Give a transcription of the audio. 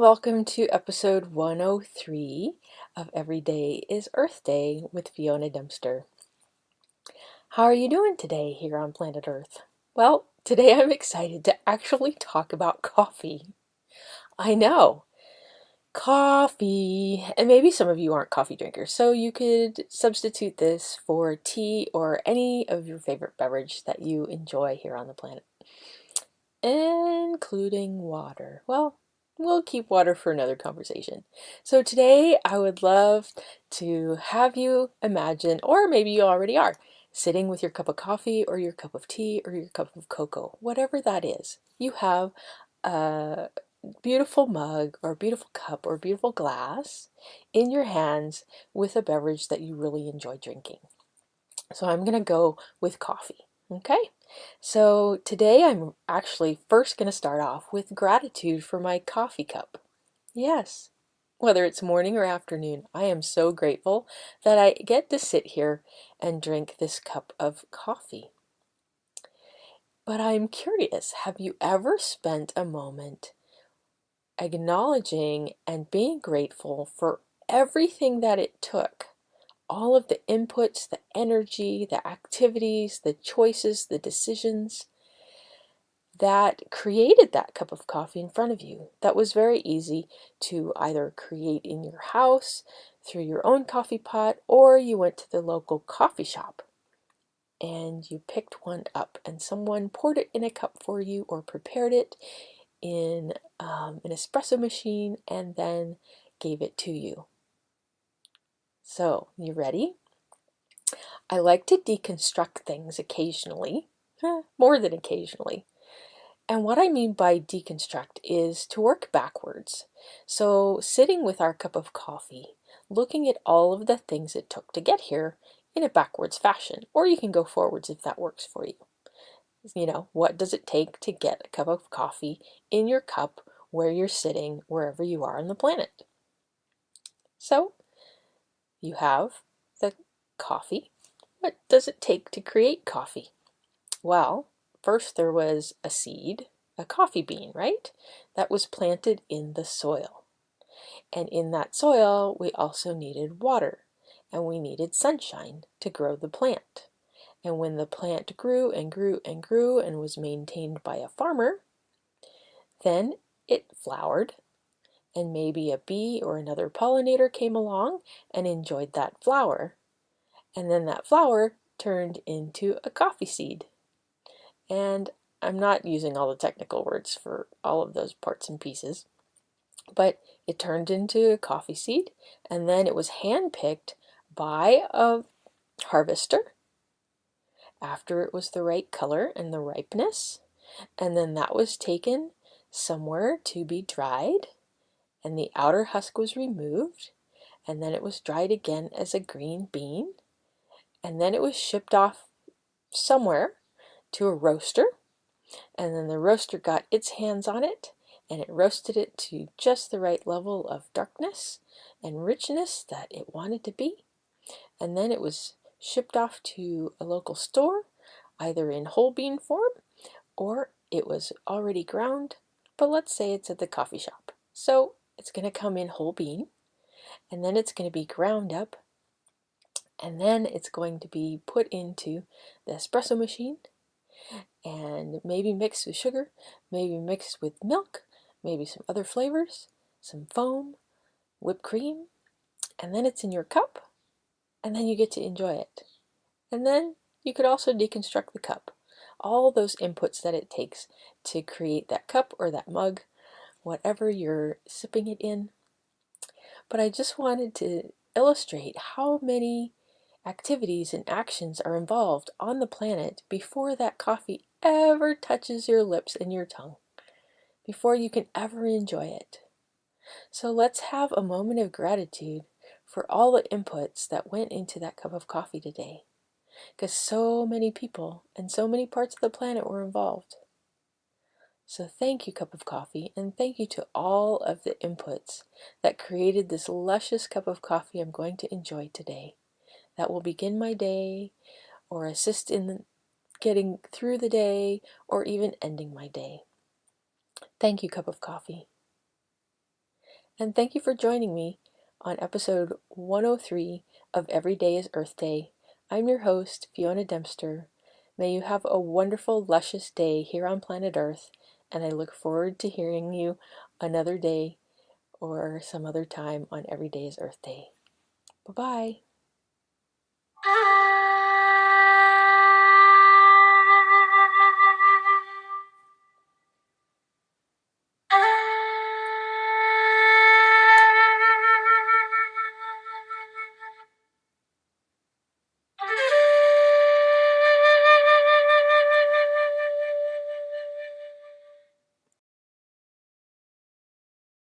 welcome to episode 103 of Every Day is Earth Day with Fiona Dempster. How are you doing today here on planet Earth? Well, today I'm excited to actually talk about coffee. I know, coffee, and maybe some of you aren't coffee drinkers, so you could substitute this for tea or any of your favorite beverage that you enjoy here on the planet, including water. Well, we'll keep water for another conversation. So today I would love to have you imagine, or maybe you already are, sitting with your cup of coffee or your cup of tea or your cup of cocoa, whatever that is. You have a beautiful mug or beautiful cup or beautiful glass in your hands with a beverage that you really enjoy drinking. So I'm going to go with coffee. Okay, so today I'm actually first going to start off with gratitude for my coffee cup. Yes, whether it's morning or afternoon, I am so grateful that I get to sit here and drink this cup of coffee. But I'm curious, have you ever spent a moment acknowledging and being grateful for everything that it took? All of the inputs, the energy, the activities, the choices, the decisions that created that cup of coffee in front of you. That was very easy to either create in your house through your own coffee pot, or you went to the local coffee shop and you picked one up and someone poured it in a cup for you or prepared it in an espresso machine and then gave it to you. So, you ready? I like to deconstruct things occasionally, more than occasionally. And what I mean by deconstruct is to work backwards. So, sitting with our cup of coffee, looking at all of the things it took to get here in a backwards fashion, or you can go forwards if that works for you. You know, what does it take to get a cup of coffee in your cup where you're sitting, wherever you are on the planet? So, you have the coffee. What does it take to create coffee? Well, first there was a seed, a coffee bean, right? That was planted in the soil. And in that soil, we also needed water, and we needed sunshine to grow the plant. And when the plant grew and grew and grew and was maintained by a farmer, then it flowered, and maybe a bee or another pollinator came along and enjoyed that flower. And then that flower turned into a coffee seed. And I'm not using all the technical words for all of those parts and pieces, but it turned into a coffee seed, and then it was handpicked by a harvester after it was the right color and the ripeness, and then that was taken somewhere to be dried, and the outer husk was removed, and then it was dried again as a green bean, and then it was shipped off somewhere to a roaster, and then the roaster got its hands on it and it roasted it to just the right level of darkness and richness that it wanted to be, and then it was shipped off to a local store, either in whole bean form or it was already ground, but let's say it's at the coffee shop. So it's going to come in whole bean, and then it's going to be ground up, and then it's going to be put into the espresso machine and maybe mixed with sugar, maybe mixed with milk, maybe some other flavors, some foam, whipped cream, and then it's in your cup, and then you get to enjoy it. And then you could also deconstruct the cup, all those inputs that it takes to create that cup or that mug, whatever you're sipping it in. But I just wanted to illustrate how many activities and actions are involved on the planet before that coffee ever touches your lips and your tongue, before you can ever enjoy it. So let's have a moment of gratitude for all the inputs that went into that cup of coffee today, because so many people and so many parts of the planet were involved. So thank you, cup of coffee, and thank you to all of the inputs that created this luscious cup of coffee I'm going to enjoy today, that will begin my day or assist in getting through the day or even ending my day. Thank you, cup of coffee. And thank you for joining me on episode 103 of Every Day is Earth Day. I'm your host, Fiona Dempster. May you have a wonderful, luscious day here on planet Earth, and I look forward to hearing you another day or some other time on Every Day is Earth Day. Bye-bye.